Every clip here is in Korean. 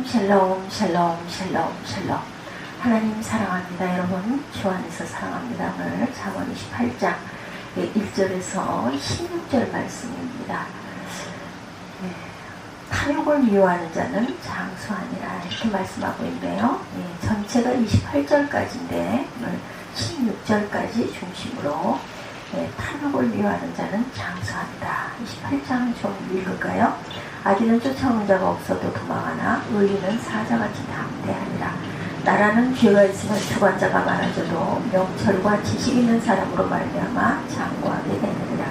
샬롬 샬롬 샬롬 샬롬. 하나님 사랑합니다. 여러분 주 안에서 사랑합니다. 오늘 잠언 28장 1절에서 16절 말씀입니다. 탐욕을 미워하는 자는 장수하니라 이렇게 말씀하고 있네요. 전체가 28절까지인데 오늘 16절까지 중심으로 탐욕을 미워하는 자는 장수한다. 28장 좀 읽을까요? 악인은 쫓아오는 자가 없어도 도망하나 의인은 사자같이 담대하니라. 나라는 죄가 있으면 주관자가 많아져도 명철과 지식 있는 사람으로 말미암아 장구하게 되느니라.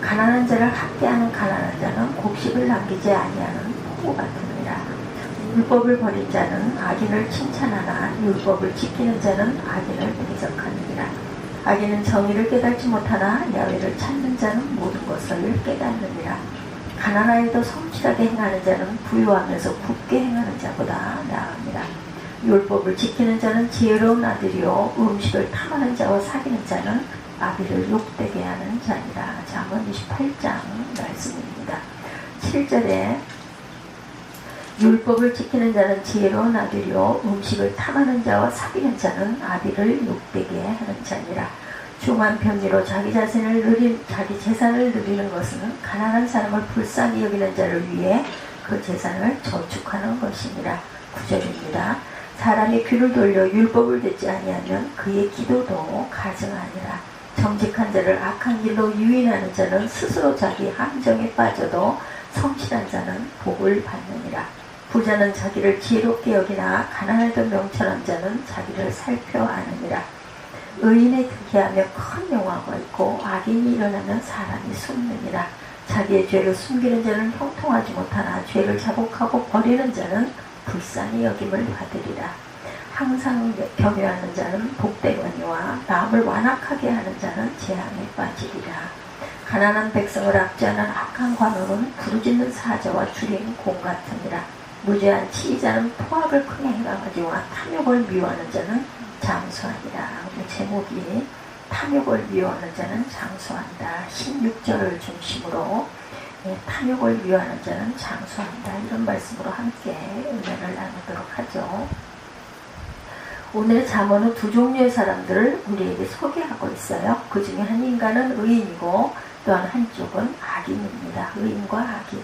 가난한 자를 학대하는 가난한 자는 곡식을 남기지 아니하는 포구 같으니라. 율법을 버린 자는 악인을 칭찬하나 율법을 지키는 자는 악인을 대적하느니라. 악인은 정의를 깨닫지 못하나 야훼를 찾는 자는 모든 것을 깨닫느니라. 가난하여도 성실하게 행하는 자는 부유하면서 굽게 행하는 자보다 나으니라. 율법을 지키는 자는 지혜로운 아들이요 음식을 탐하는 자와 사귀는 자는 아비를 욕되게 하는 자니라. 잠언 28장 말씀입니다. 7절에 율법을 지키는 자는 지혜로운 아들이요 음식을 탐하는 자와 사귀는 자는 아비를 욕되게 하는 자니라. 중한 편리로 자기 재산을 누리는 것은 가난한 사람을 불쌍히 여기는 자를 위해 그 재산을 저축하는 것이니라. 9절입니다. 사람이 귀를 돌려 율법을 듣지 아니하면 그의 기도도 가증하니라. 정직한 자를 악한 길로 유인하는 자는 스스로 자기 함정에 빠져도 성실한 자는 복을 받느니라. 부자는 자기를 지혜롭게 여기나 가난하던 명철한 자는 자기를 살펴 아느니라. 의인의 득이하며 큰 영화가 있고 악인이 일어나면 사람이 숨느니라. 자기의 죄를 숨기는 자는 형통하지 못하나 죄를 자복하고 버리는 자는 불쌍히 여김을 받으리라. 항상 경외하는 자는 복되거니와 마음을 완악하게 하는 자는 재앙에 빠지리라. 가난한 백성을 압제하는 악한 관원은 부르짖는 사자와 줄인 공 같으니라. 무죄한 치의자는 포악을 크게 행하지와 탐욕을 미워하는 자는 장수하니라. 제목이 탐욕을 미워하는 자는 장수한다. 16절을 중심으로 탐욕을 미워하는 자는 장수한다. 이런 말씀으로 함께 은혜를 나누도록 하죠. 오늘의 잠언은 두 종류의 사람들을 우리에게 소개하고 있어요. 그 중에 한 인간은 의인이고 또한 한쪽은 악인입니다. 의인과 악인.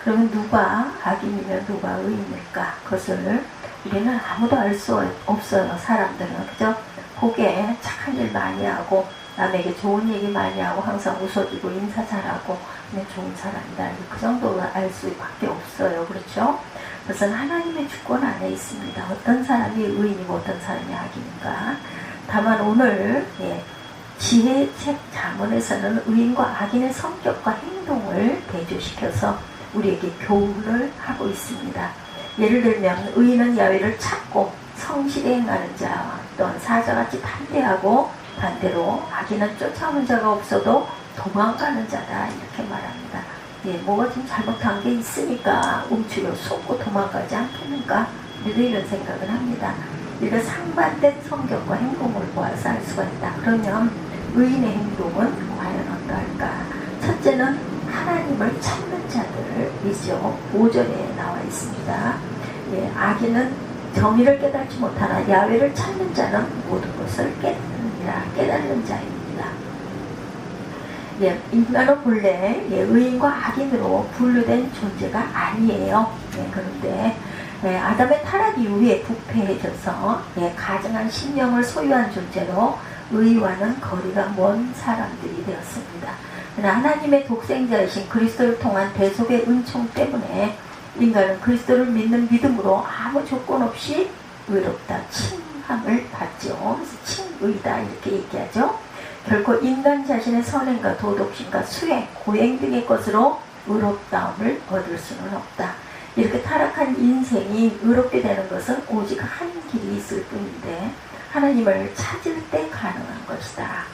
그러면 누가 악인이며 누가 의인일까? 그것을 우리는 아무도 알 수 없어요. 사람들은 그저 복에 착한 일 많이 하고 남에게 좋은 얘기 많이 하고 항상 웃어주고 인사 잘하고 그냥 좋은 사람이다. 그 정도로 알 수밖에 없어요. 그렇죠? 그것은 하나님의 주권 안에 있습니다. 어떤 사람이 의인이고 어떤 사람이 악인인가. 다만 오늘 지혜책 잠언에서는 의인과 악인의 성격과 행동을 대조시켜서 우리에게 교훈을 하고 있습니다. 예를 들면 의인은 야훼를 찾고 성실히 행하는 자, 또한 사자같이 담대하고 반대로 악인은 쫓아오는 자가 없어도 도망가는 자다 이렇게 말합니다. 뭐가 좀 잘못한 게 있으니까 움츠려 숨고 도망가지 않겠는가? 우리도 이런 생각을 합니다. 우리가 상반된 성격과 행동을 보아서 알 수가 있다. 그러면 의인의 행동은 과연 어떠할까? 첫째는 하나님을 찾는 자들이죠. 5절에 나와 있습니다. 악인은 정의를 깨닫지 못하나 야훼를 찾는 자는 모든 것을 깨닫는 자입니다. 인간은 본래 의인과 악인으로 분류된 존재가 아니에요. 그런데 아담의 타락 이후에 부패해져서 가증한 심령을 소유한 존재로 의와는 거리가 먼 사람들이 되었습니다. 하나님의 독생자이신 그리스도를 통한 대속의 은총 때문에 인간은 그리스도를 믿는 믿음으로 아무 조건 없이 의롭다 칭함을 받죠. 그래서 칭의다 이렇게 얘기하죠. 결코 인간 자신의 선행과 도덕심과 수행, 고행 등의 것으로 의롭다움을 얻을 수는 없다. 이렇게 타락한 인생이 의롭게 되는 것은 오직 한 길이 있을 뿐인데 하나님을 찾을 때 가능한 것이다.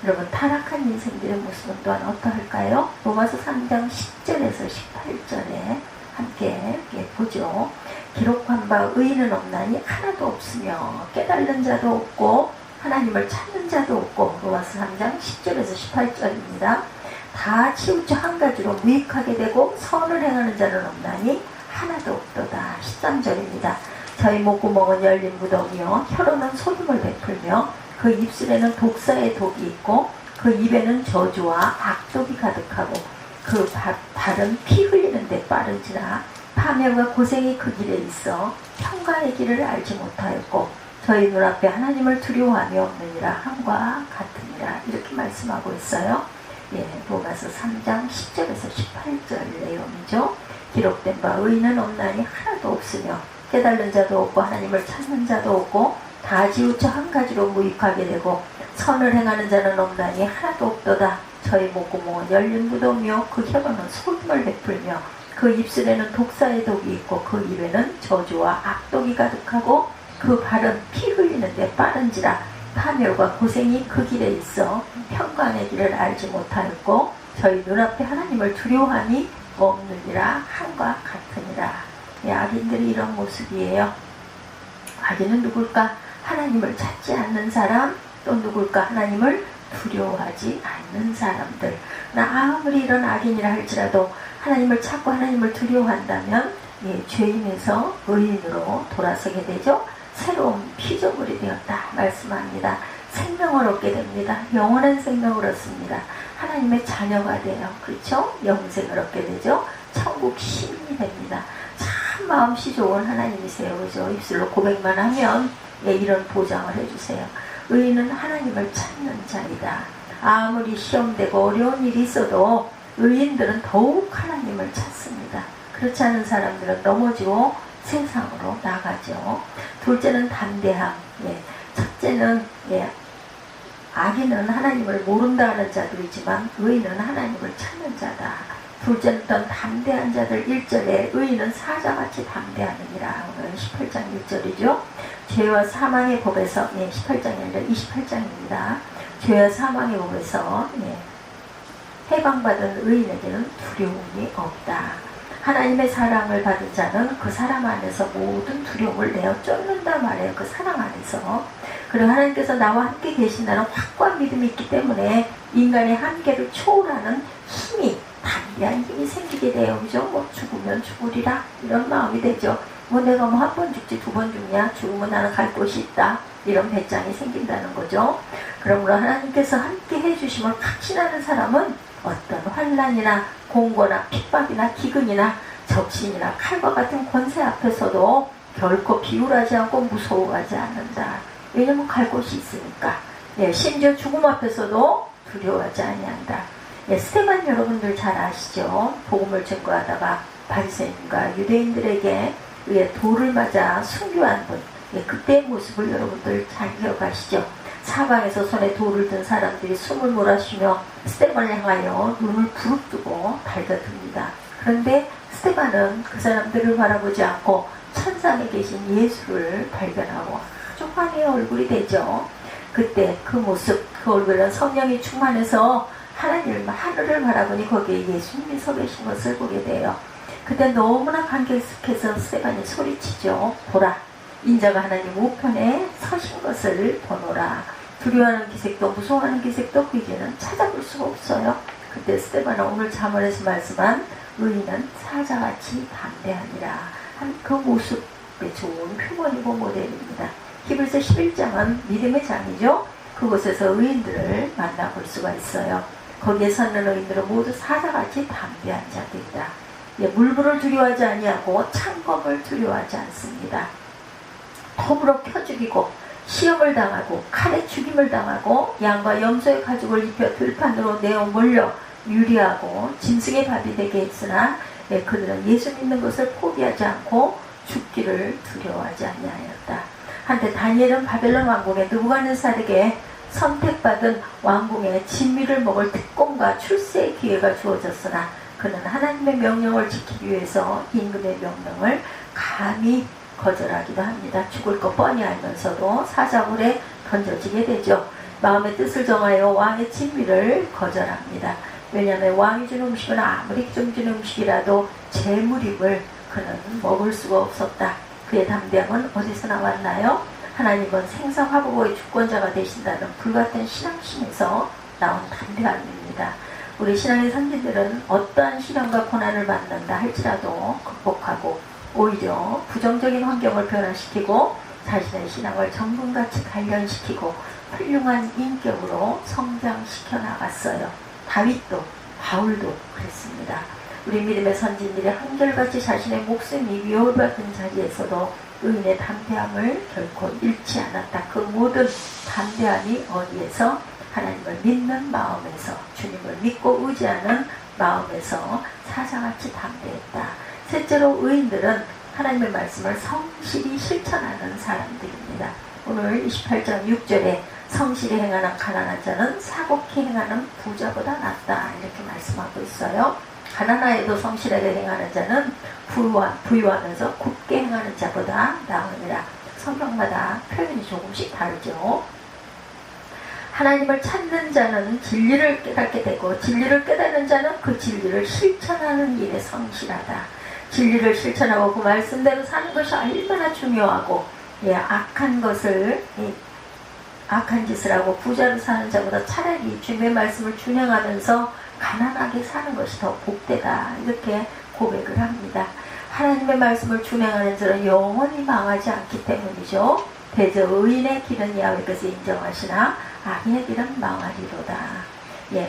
여러분 타락한 인생들의 모습은 또한 어떠할까요? 로마서 3장 10절에서 18절에 함께 보죠. 기록한 바 의인은 없나니 하나도 없으며 깨달는 자도 없고 하나님을 찾는 자도 없고. 로마서 3장 10절에서 18절입니다. 다 치우쳐 한 가지로 무익하게 되고 선을 행하는 자는 없나니 하나도 없도다. 13절입니다. 저희 목구멍은 열린 무덤이요 혀로는 소금을 베풀며 그 입술에는 독사의 독이 있고 그 입에는 저주와 악독이 가득하고 그 발은 피 흘리는 데 빠른지라 파멸과 고생이 그 길에 있어 평강의 길을 알지 못하였고 저희 눈앞에 하나님을 두려워함이 없느니라 함과 같으니라. 이렇게 말씀하고 있어요. 예, 로마서 3장 10절에서 18절 내용이죠. 기록된 바 의인은 없나니 하나도 없으며 깨달는 자도 없고 하나님을 찾는 자도 없고 다 지우쳐 한 가지로 무익하게 되고 선을 행하는 자는 없나니 하나도 없도다. 저희 목구멍은 열린 무덤이요 그 혀로는 소금을 베풀며 그 입술에는 독사의 독이 있고 그 입에는 저주와 악독이 가득하고 그 발은 피 흘리는 데 빠른지라 파멸과 고생이 그 길에 있어 평강의 길을 알지 못하였고 저희 눈앞에 하나님을 두려워함이 없느니라 함과 같으니라. 악인들이 이런 모습이에요. 악인은 누굴까? 하나님을 찾지 않는 사람, 또 누굴까? 하나님을 두려워하지 않는 사람들. 아무리 이런 악인이라 할지라도 하나님을 찾고 하나님을 두려워한다면 죄인에서 의인으로 돌아서게 되죠. 새로운 피조물이 되었다 말씀합니다. 생명을 얻게 됩니다. 영원한 생명을 얻습니다. 하나님의 자녀가 돼요. 그렇죠? 영생을 얻게 되죠. 천국 시민이 됩니다. 참 마음씨 좋은 하나님이세요. 그죠? 입술로 고백만 하면 이런 보장을 해주세요. 의인은 하나님을 찾는 자이다. 아무리 시험되고 어려운 일이 있어도 의인들은 더욱 하나님을 찾습니다. 그렇지 않은 사람들은 넘어지고 세상으로 나가죠. 둘째는 담대함. 첫째는 악인은 하나님을 모른다는 자들이지만 의인은 하나님을 찾는 자다. 둘째는 어떤 담대한 자들. 1절에 의인은 사자같이 담대하느니라. 오늘 18장 1절이죠. 죄와 사망의 법에서 18장이 아니라 28장입니다. 죄와 사망의 법에서 해방받은 의인에게는 두려움이 없다. 하나님의 사랑을 받은 자는 그 사람 안에서 모든 두려움을 내어 쫓는다 말이에요. 그 사랑 안에서. 그리고 하나님께서 나와 함께 계신다는 확고한 믿음이 있기 때문에 인간의 한계를 초월하는 힘이, 담대한 힘이 생기게 돼요. 그죠? 죽으면 죽으리라 이런 마음이 되죠. 내가 한 번 죽지 두 번 죽냐? 죽으면 나는 갈 곳이 있다. 이런 배짱이 생긴다는 거죠. 그러므로 하나님께서 함께 해주심을 확신하는 사람은 어떤 환난이나 공고나 핍박이나 기근이나 적신이나 칼과 같은 권세 앞에서도 결코 비굴하지 않고 무서워하지 않는다. 왜냐면 갈 곳이 있으니까. 심지어 죽음 앞에서도 두려워하지 아니한다. 스데반 여러분들 잘 아시죠? 복음을 증거하다가 바리새인과 유대인들에게 돌을 맞아 순교한 분. 그때의 모습을 여러분들 잘 기억하시죠? 사방에서 손에 돌을 든 사람들이 숨을 몰아쉬며 스데반을 향하여 눈을 부릅뜨고 달겨듭니다. 그런데 스데반은 그 사람들을 바라보지 않고 천상에 계신 예수를 발견하고 아주 환희의 얼굴이 되죠. 그때 그 모습, 그 얼굴은 성령이 충만해서 하늘을 바라보니 거기에 예수님이 서 계신 것을 보게 돼요. 그때 너무나 감격해서 스데반이 소리치죠. 보라, 인자가 하나님 우편에 서신 것을 보노라. 두려워하는 기색도 무서워하는 기색도 그에게는 찾아볼 수가 없어요. 그때 스데반은 오늘 잠언에서 말씀한 의인은 사자같이 담대하니라 한 그 모습의 좋은 표본이고 모델입니다. 히브리서 11장은 믿음의 장이죠. 그곳에서 의인들을 만나볼 수가 있어요. 거기에 서는 의인들은 모두 사자같이 담대한 자들이다. 물불을 두려워하지 아니하고 창검을 두려워하지 않습니다. 톱으로 펴 죽이고 시험을 당하고 칼에 죽임을 당하고 양과 염소의 가죽을 입혀 들판으로 내어 몰려 유리하고 짐승의 밥이 되게 했으나 그들은 예수 믿는 것을 포기하지 않고 죽기를 두려워하지 아니하였다. 한때 다니엘은 바벨론 왕궁의 느부갓네살에게 선택받은 왕궁의 진미를 먹을 특권과 출세의 기회가 주어졌으나 그는 하나님의 명령을 지키기 위해서 임금의 명령을 감히 거절하기도 합니다. 죽을 거 뻔히 알면서도 사자굴에 던져지게 되죠. 마음의 뜻을 정하여 왕의 진미를 거절합니다. 왜냐하면 왕이 주는 음식은 아무리 좀 주는 음식이라도 재물임을 그는 먹을 수가 없었다. 그의 담대함은 어디서 나왔나요? 하나님은 생사화복의 주권자가 되신다는 불같은 신앙심에서 나온 담대함입니다. 우리 신앙의 선진들은 어떠한 시련과 고난을 만난다 할지라도 극복하고 오히려 부정적인 환경을 변화시키고 자신의 신앙을 정금같이 단련시키고 훌륭한 인격으로 성장시켜 나갔어요. 다윗도 바울도 그랬습니다. 우리 믿음의 선진들이 한결같이 자신의 목숨이 위협받은 자리에서도 의인의 담대함을 결코 잃지 않았다. 그 모든 담대함이 어디에서? 하나님을 믿는 마음에서, 주님을 믿고 의지하는 마음에서 사자같이 담대했다. 셋째로 의인들은 하나님의 말씀을 성실히 실천하는 사람들입니다. 오늘 28장 6절에 성실히 행하는 가난한 자는 사곡히 행하는 부자보다 낫다 이렇게 말씀하고 있어요. 가난하여도 성실하게 행하는 자는 부유하면서 곱게 행하는 자보다 나으니라. 성경마다 표현이 조금씩 다르죠. 하나님을 찾는 자는 진리를 깨닫게 되고 진리를 깨닫는 자는 그 진리를 실천하는 일에 성실하다. 진리를 실천하고 그 말씀대로 사는 것이 얼마나 중요하고 악한 짓을 하고 부자로 사는 자보다 차라리 주님의 말씀을 준행하면서 가난하게 사는 것이 더 복되다 이렇게 고백을 합니다. 하나님의 말씀을 준행하는 자는 영원히 망하지 않기 때문이죠. 대저 의인의 길은 야훼께서 인정하시나 악인의 길은 망하리로다.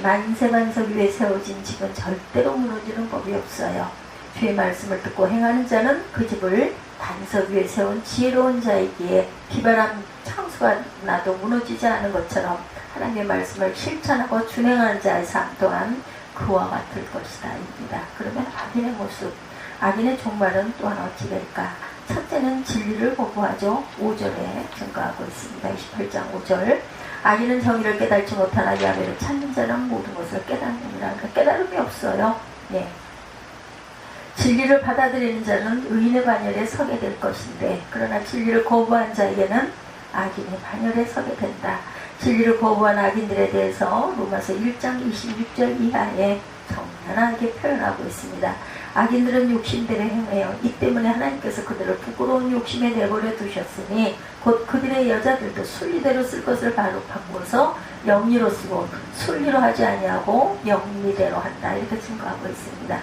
만세반석 위에 세워진 집은 절대로 무너지는 법이 없어요. 주의 말씀을 듣고 행하는 자는 그 집을 반석 위에 세운 지혜로운 자이기에 비바람 창수가 나도 무너지지 않은 것처럼 하나님의 말씀을 실천하고 준행하는 자의 삶 또한 그와 같을 것이다 입니다. 그러면 악인의 모습, 악인의 종말은 또한 어찌 될까? 첫째는 진리를 거부하죠. 5절에 증거하고 있습니다. 28장 5절. 악인은 정의를 깨닫지 못하나 야훼를 찾는 자는 모든 것을 깨닫느니라. 그러니까 깨달음이 없어요. 진리를 받아들이는 자는 의인의 반열에 서게 될 것인데 그러나 진리를 거부한 자에게는 악인의 반열에 서게 된다. 진리를 거부한 악인들에 대해서 로마서 1장 26절 이하에 정연하게 표현하고 있습니다. 악인들은 욕심대로 행해요. 이 때문에 하나님께서 그들을 부끄러운 욕심에 내버려 두셨으니 곧 그들의 여자들도 순리대로 쓸 것을 바로 바꾸어서 영리로 쓰고 순리로 하지 아니하고 영리대로 한다. 이렇게 증거하고 있습니다.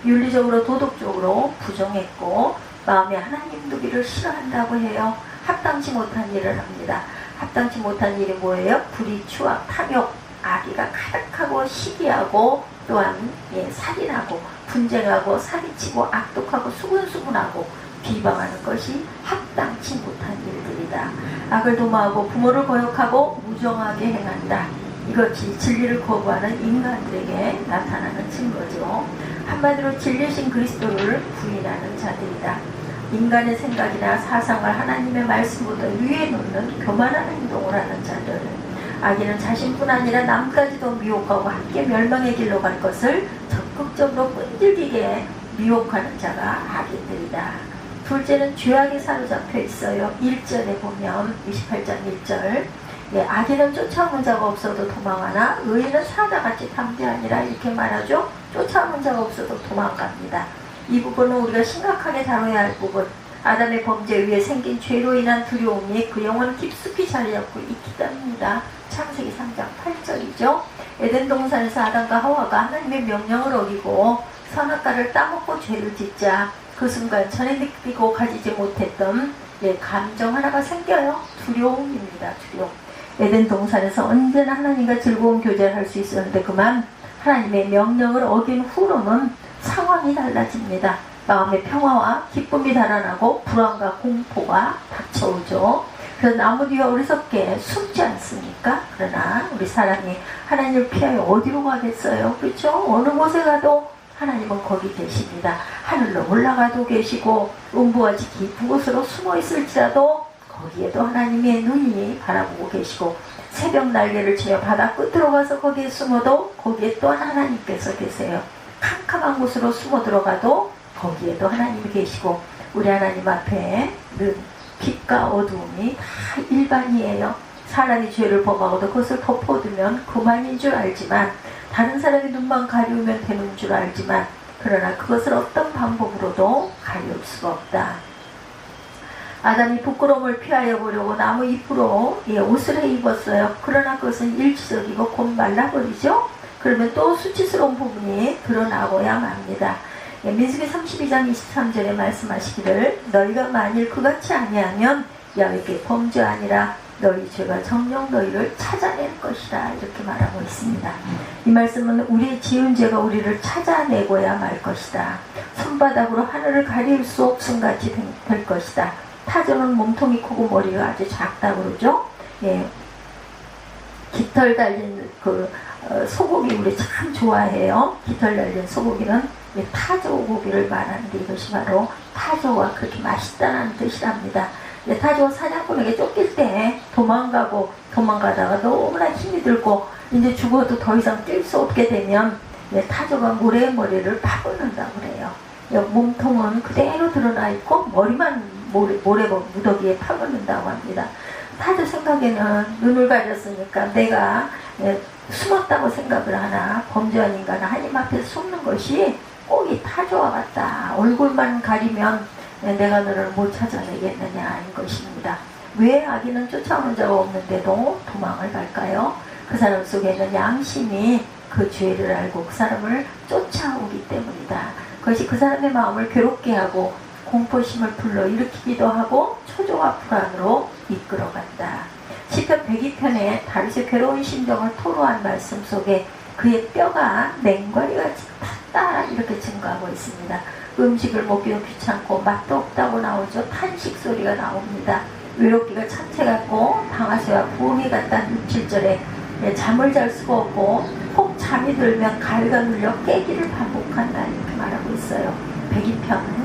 윤리적으로 도덕적으로 부정했고 마음에 하나님 두기를 싫어한다고 해요. 합당치 못한 일을 합니다. 합당치 못한 일이 뭐예요? 불의, 추악, 탐욕, 악의가 가득하고 시기하고 또한 살인하고 분쟁하고 사기치고 악독하고 수군수군하고 비방하는 것이 합당치 못한 일들이다. 악을 도모하고 부모를 거역하고 무정하게 행한다. 이것이 진리를 거부하는 인간들에게 나타나는 증거죠. 한마디로 진리신 그리스도를 부인하는 자들이다. 인간의 생각이나 사상을 하나님의 말씀보다 위에 놓는 교만한 행동을 하는 자들. 악인은 자신뿐 아니라 남까지도 미혹하고 함께 멸망의 길로 갈 것을 적극적으로 끈질기게 미혹하는 자가 악인들이다. 둘째는 죄악에 사로잡혀 있어요. 1절에 보면 28장 1절 악인은 쫓아오는 자가 없어도 도망하나 의인은 사자같이 담대하니라 이렇게 말하죠. 쫓아오는 자가 없어도 도망갑니다. 이 부분은 우리가 심각하게 다뤄야 할 부분. 아담의 범죄 위에 생긴 죄로 인한 두려움이 그 영혼을 깊숙이 자리 잡고 있기 때문입니다. 창세기 3장 8절이죠. 에덴 동산에서 아담과 하와가 하나님의 명령을 어기고 선악과를 따먹고 죄를 짓자 그 순간 전에 느끼고 가지지 못했던 감정 하나가 생겨요. 두려움입니다. 두려움. 에덴 동산에서 언제나 하나님과 즐거운 교제를 할 수 있었는데 그만 하나님의 명령을 어긴 후로는 상황이 달라집니다. 마음의 평화와 기쁨이 달아나고 불안과 공포가 닥쳐오죠. 그래서 나무 뒤에 어리석게 숨지 않습니까? 그러나 우리 사람이 하나님을 피하여 어디로 가겠어요? 그렇죠? 어느 곳에 가도 하나님은 거기 계십니다. 하늘로 올라가도 계시고 음부같이 깊은 곳으로 숨어 있을지라도 거기에도 하나님의 눈이 바라보고 계시고 새벽 날개를 치며 바다 끝으로 가서 거기에 숨어도 거기에 또한 하나님께서 계세요. 캄캄한 곳으로 숨어 들어가도 거기에도 하나님이 계시고 우리 하나님 앞에는 빛과 어두움이 다 일반이에요. 사람이 죄를 범하고도 그것을 덮어두면 그만인 줄 알지만 다른 사람이 눈만 가리우면 되는 줄 알지만 그러나 그것을 어떤 방법으로도 가리울 수가 없다. 아담이 부끄러움을 피하여 보려고 나무 잎으로 옷을 해 입었어요. 그러나 그것은 일시적이고 곧 말라버리죠. 그러면 또 수치스러운 부분이 드러나고야 맙니다. 민수기 32장 23절에 말씀하시기를 너희가 만일 그같이 아니하면 야훼께 범죄하니라 너희 죄가 정녕 너희를 찾아낼 것이라 이렇게 말하고 있습니다. 이 말씀은 우리의 지은 죄가 우리를 찾아내고야 말 것이다. 손바닥으로 하늘을 가릴 수 없음같이 될 것이다. 타조는 몸통이 크고 머리가 아주 작다고 그러죠. 예. 깃털 달린 소고기 우리 참 좋아해요. 깃털 달린 소고기는 타조 고기를 말하는데 이것이 바로 타조가 그렇게 맛있다는 뜻이랍니다. 타조가 사냥꾼에게 쫓길 때 도망가다가 너무나 힘이 들고 이제 죽어도 더 이상 뛸 수 없게 되면 타조가 모래의 머리를 파고는다고 그래요. 몸통은 그대로 드러나 있고 머리만 모래 무더기에 파고는다고 합니다. 타조 생각에는 눈을 가렸으니까 내가 숨었다고 생각을 하나 범죄한 인간은 하나님 앞에서 숨는 것이 꼭 이 타조와 같다. 얼굴만 가리면 내가 너를 못 찾아내겠느냐 인 것입니다. 왜 아기는 쫓아오는 자가 없는데도 도망을 갈까요? 그 사람 속에는 양심이 그 죄를 알고 그 사람을 쫓아오기 때문이다. 그것이 그 사람의 마음을 괴롭게 하고 공포심을 불러일으키기도 하고 초조와 불안으로 이끌어간다. 시편 102편에 다윗의 괴로운 심정을 토로한 말씀 속에 그의 뼈가 맹과리같이 탔다 이렇게 증거하고 있습니다. 음식을 먹기도 귀찮고 맛도 없다고 나오죠. 탄식 소리가 나옵니다. 외롭기가 천체 같고 방아쇠와 부엉이 같다는 6~7절에 잠을 잘 수가 없고 혹 잠이 들면 가위가 눌려 깨기를 반복한다 이렇게 말하고 있어요. 102편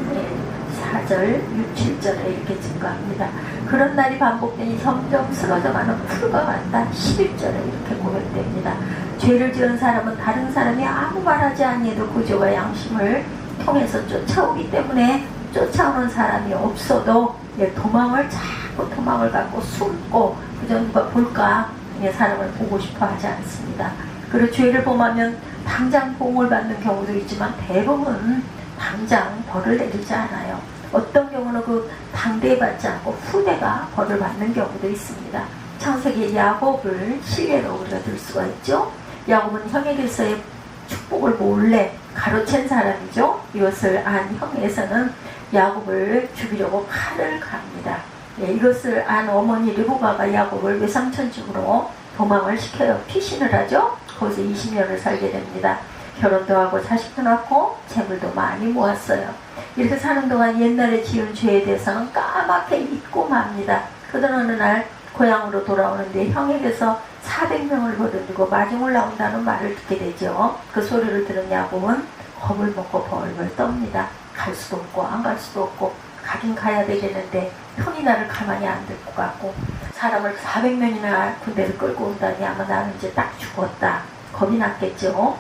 4절, 6~7절에 이렇게 증거합니다. 그런 날이 반복되니 점점 쓰러져가는 풀과 같다. 11절에 이렇게 고백됩니다. 죄를 지은 사람은 다른 사람이 아무 말하지 아니해도 그 죄와 양심을 통해서 쫓아오기 때문에 쫓아오는 사람이 없어도 도망을 갖고 숨고 그저 누가 볼까 사람을 보고 싶어 하지 않습니다. 그리고 죄를 범하면 당장 보응을 받는 경우도 있지만 대부분 당장 벌을 내리지 않아요. 어떤 경우는 그 당대받지 않고 후대가 벌을 받는 경우도 있습니다. 창세기 야곱을 실례로 우리가 들 수가 있죠. 야곱은 형에게서의 축복을 몰래 가로챈 사람이죠. 이것을 안 형에서는 야곱을 죽이려고 칼을 갑니다. 이것을 안 어머니 르브가가 야곱을 외삼촌 집으로 도망을 시켜요. 피신을 하죠. 거기서 20년을 살게 됩니다. 결혼도 하고 자식도 낳고 재물도 많이 모았어요. 이렇게 사는 동안 옛날에 지은 죄에 대해서는 까맣게 잊고 맙니다. 그러던 어느 날 고향으로 돌아오는데 형에게서 400명을 거느리고 마중을 나온다는 말을 듣게 되죠. 그 소리를 들은 야곱은 겁을 먹고 벌벌 떱니다. 갈 수도 없고 안 갈 수도 없고 가긴 가야 되겠는데 형이 나를 가만히 안 들고 갔고 사람을 400명이나 군대를 끌고 온다니 아마 나는 이제 딱 죽었다. 겁이 났겠죠.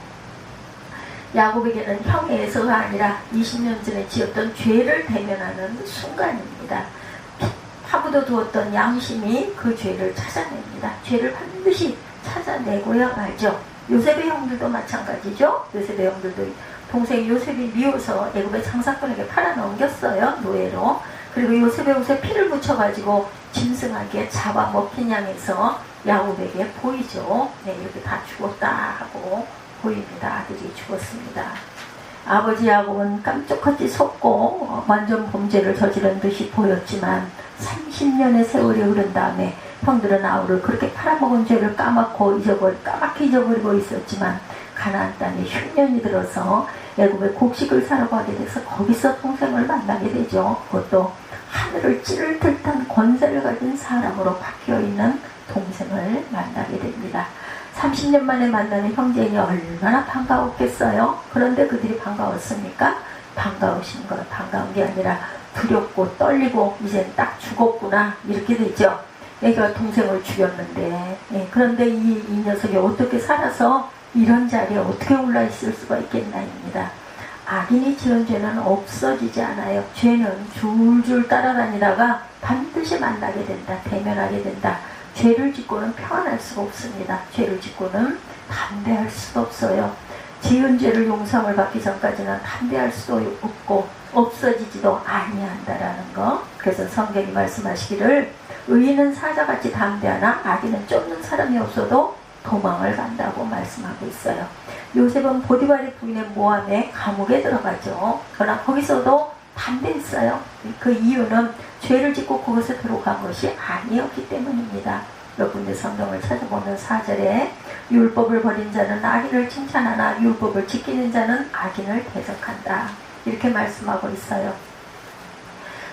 야곱에게는 형에서가 아니라 20년 전에 지었던 죄를 대면하는 순간입니다. 파묻어 두었던 양심이 그 죄를 찾아냅니다. 죄를 반드시 찾아내고야 말죠. 요셉의 형들도 마찬가지죠. 요셉의 형들도 동생 요셉이 미워서 애굽의 장사꾼에게 팔아넘겼어요. 노예로. 그리고 요셉의 옷에 피를 묻혀가지고 짐승에게 잡아먹힌 양에서 야곱에게 보이죠. 이렇게 다 죽었다 하고 보입니다. 아들이 죽었습니다. 아버지 야곱은 깜짝같이 속고 완전 범죄를 저지른 듯이 보였지만 30년의 세월이 흐른 다음에 형들은 아우를 그렇게 팔아먹은 죄를 까맣게 잊어버리고 있었지만 가나안 땅에 흉년이 들어서 애굽의 곡식을 사러 가게 돼서 거기서 동생을 만나게 되죠. 그것도 하늘을 찌를 듯한 권세를 가진 사람으로 바뀌어있는 동생을 만나게 됩니다. 30년 만에 만나는 형제인이 얼마나 반가웠겠어요. 그런데 그들이 반가웠습니까? 반가운 게 아니라 두렵고 떨리고 이젠 딱 죽었구나 이렇게 되죠. 내가 동생을 죽였는데 그런데 이 녀석이 어떻게 살아서 이런 자리에 어떻게 올라있을 수가 있겠나입니다. 악인이 지은 죄는 없어지지 않아요. 죄는 줄줄 따라다니다가 반드시 만나게 된다. 대면하게 된다. 죄를 짓고는 평안할 수가 없습니다. 죄를 짓고는 담대할 수가 없어요. 지은 죄를 용서함을 받기 전까지는 담대할 수도 없고 없어지지도 아니한다라는 거. 그래서 성경이 말씀하시기를 의인은 사자같이 담대하나 악인은 쫓는 사람이 없어도 도망을 간다고 말씀하고 있어요. 요셉은 보디발의 부인의 모함에 감옥에 들어가죠. 그러나 거기서도 담대했어요. 그 이유는 죄를 짓고 그것에 들어간 것이 아니었기 때문입니다. 몇 군데 성경을 찾아보면 4절에 율법을 버린 자는 악인을 칭찬하나 율법을 지키는 자는 악인을 대적한다. 이렇게 말씀하고 있어요.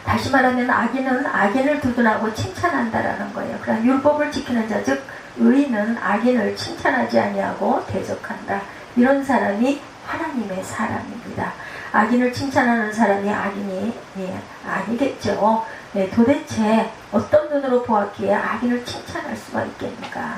다시 말하면 악인은 악인을 두둔하고 칭찬한다라는 거예요. 그러나 율법을 지키는 자, 즉 의인은 악인을 칭찬하지 아니하고 대적한다. 이런 사람이 하나님의 사람입니다. 악인을 칭찬하는 사람이 악인이 아니겠죠. 도대체 어떤 눈으로 보았기에 악인을 칭찬할 수가 있겠는가.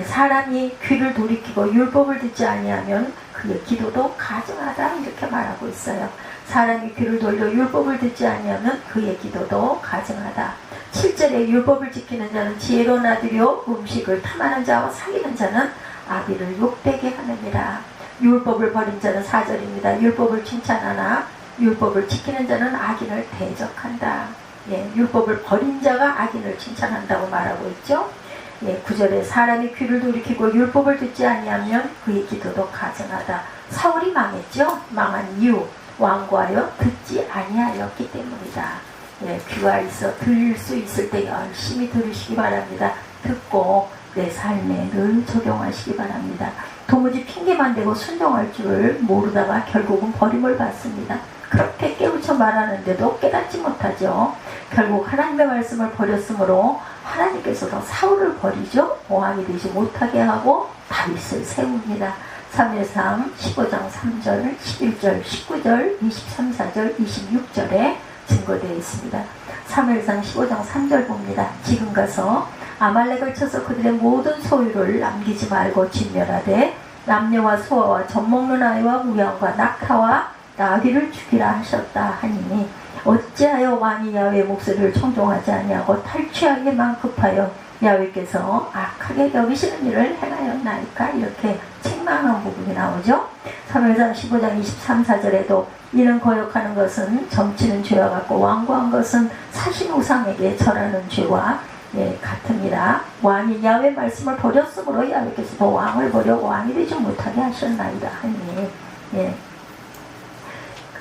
사람이 귀를 돌이키고 율법을 듣지 아니하면 그의 기도도 가증하다 이렇게 말하고 있어요. 사람이 귀를 돌려 율법을 듣지 아니하면 그의 기도도 가증하다. 7절에 율법을 지키는 자는 지혜로운 아들이요 음식을 탐하는 자와 사귀는 자는 아비를 욕되게 하느니라. 율법을 버린 자는 4절입니다. 율법을 칭찬하나 율법을 지키는 자는 악인을 대적한다. 율법을 버린 자가 악인을 칭찬한다고 말하고 있죠. 9절에 사람이 귀를 돌이키고 율법을 듣지 아니하면 그의 기도도 가증하다. 사울이 망했죠. 망한 이유 완고하여 듣지 아니하였기 때문이다. 귀가 있어 들을 수 있을 때 열심히 들으시기 바랍니다. 듣고 내 삶에 늘 적용하시기 바랍니다. 도무지 핑계만 대고 순종할 줄을 모르다가 결국은 버림을 받습니다. 그렇게 깨우쳐 말하는데도 깨닫지 못하죠. 결국 하나님의 말씀을 버렸으므로 하나님께서도 사울을 버리죠. 왕이 되지 못하게 하고 다윗을 세웁니다. 사무엘상 15장 3절, 11절, 19절, 23, 4절, 26절에 증거되어 있습니다. 사무엘상 15장 3절 봅니다. 지금 가서 아말렉을 쳐서 그들의 모든 소유를 남기지 말고 진멸하되 남녀와 소아와 젖먹는 아이와 무양과 낙타와 나귀를 죽이라 하셨다 하니 어찌하여 왕이 야훼의 목소리를 청종하지 아니하고 탈취하기만 급하여 야훼께서 악하게 여기시는 일을 행하였나이까. 이렇게 책망한 부분이 나오죠. 사무엘상 15장 23, 4절에도 이는 거역하는 것은 점치는 죄와 같고 완고한 것은 사신 우상에게 절하는 죄와 같으니라. 왕이 야훼 말씀을 버렸으므로 야훼께서도 왕을 버려 왕이 되지 못하게 하셨나이다 하니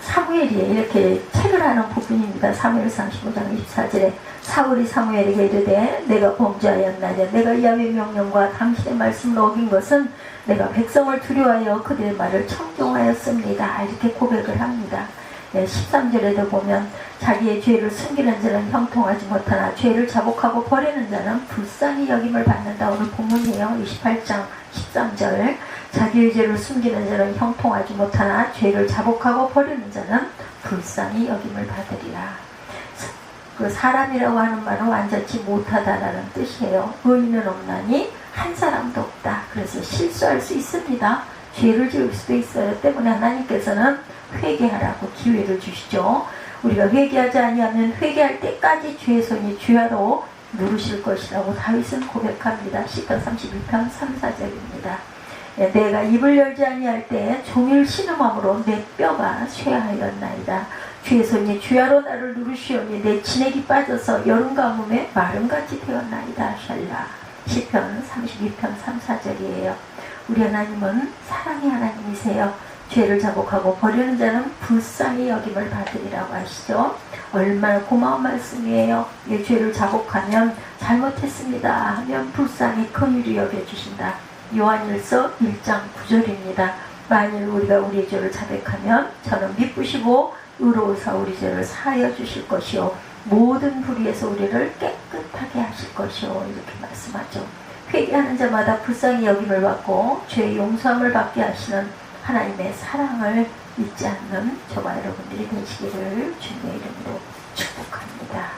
사무엘이 이렇게 책을 하는 부분입니다. 사무엘상 15장 24절에 사울이 사무엘에게 이르되 내가 범죄하였나니 내가 야훼 명령과 당신의 말씀을 어긴 것은 내가 백성을 두려워하여 그들의 말을 청종하였습니다. 이렇게 고백을 합니다. 13절에도 보면 자기의 죄를 숨기는 자는 형통하지 못하나 죄를 자복하고 버리는 자는 불쌍히 여김을 받는다. 오늘 본문이에요. 28장 13절 자기의 죄를 숨기는 자는 형통하지 못하나 죄를 자복하고 버리는 자는 불쌍히 여김을 받으리라. 그 사람이라고 하는 말은 완전치 못하다라는 뜻이에요. 의인은 없나니 한 사람도 없다. 그래서 실수할 수 있습니다. 죄를 지을 수도 있어요. 때문에 하나님께서는 회개하라고 기회를 주시죠. 우리가 회개하지 아니하면 회개할 때까지 죄의 손이 주야로 누르실 것이라고 다윗은 고백합니다. 시편 31편 3, 4절입니다. 내가 입을 열지 아니할 때 종일 신음함으로 내 뼈가 쇠하였나이다. 주의 손이 주야로 나를 누르시오니 내 진액이 빠져서 여름 가뭄에 마름같이 되었나이다. 샬라. 시편 32편 3, 4절이에요. 우리 하나님은 사랑의 하나님이세요. 죄를 자복하고 버리는 자는 불쌍히 여김을 받으리라고 하시죠. 얼마나 고마운 말씀이에요. 이 죄를 자복하면 잘못했습니다 하면 불쌍히 긍휼히 여겨주신다. 요한일서 1장 9절입니다. 만일 우리가 우리의 죄를 자백하면 저는 미쁘시고 의로우사 우리 죄를 사하여 주실 것이요 모든 불의에서 우리를 깨끗하게 하실 것이요 이렇게 말씀하죠. 회개하는 자마다 불쌍히 여김을 받고 죄의 용서함을 받게 하시는 하나님의 사랑을 잊지 않는 저와 여러분들이 되시기를 주님의 이름으로 축복합니다.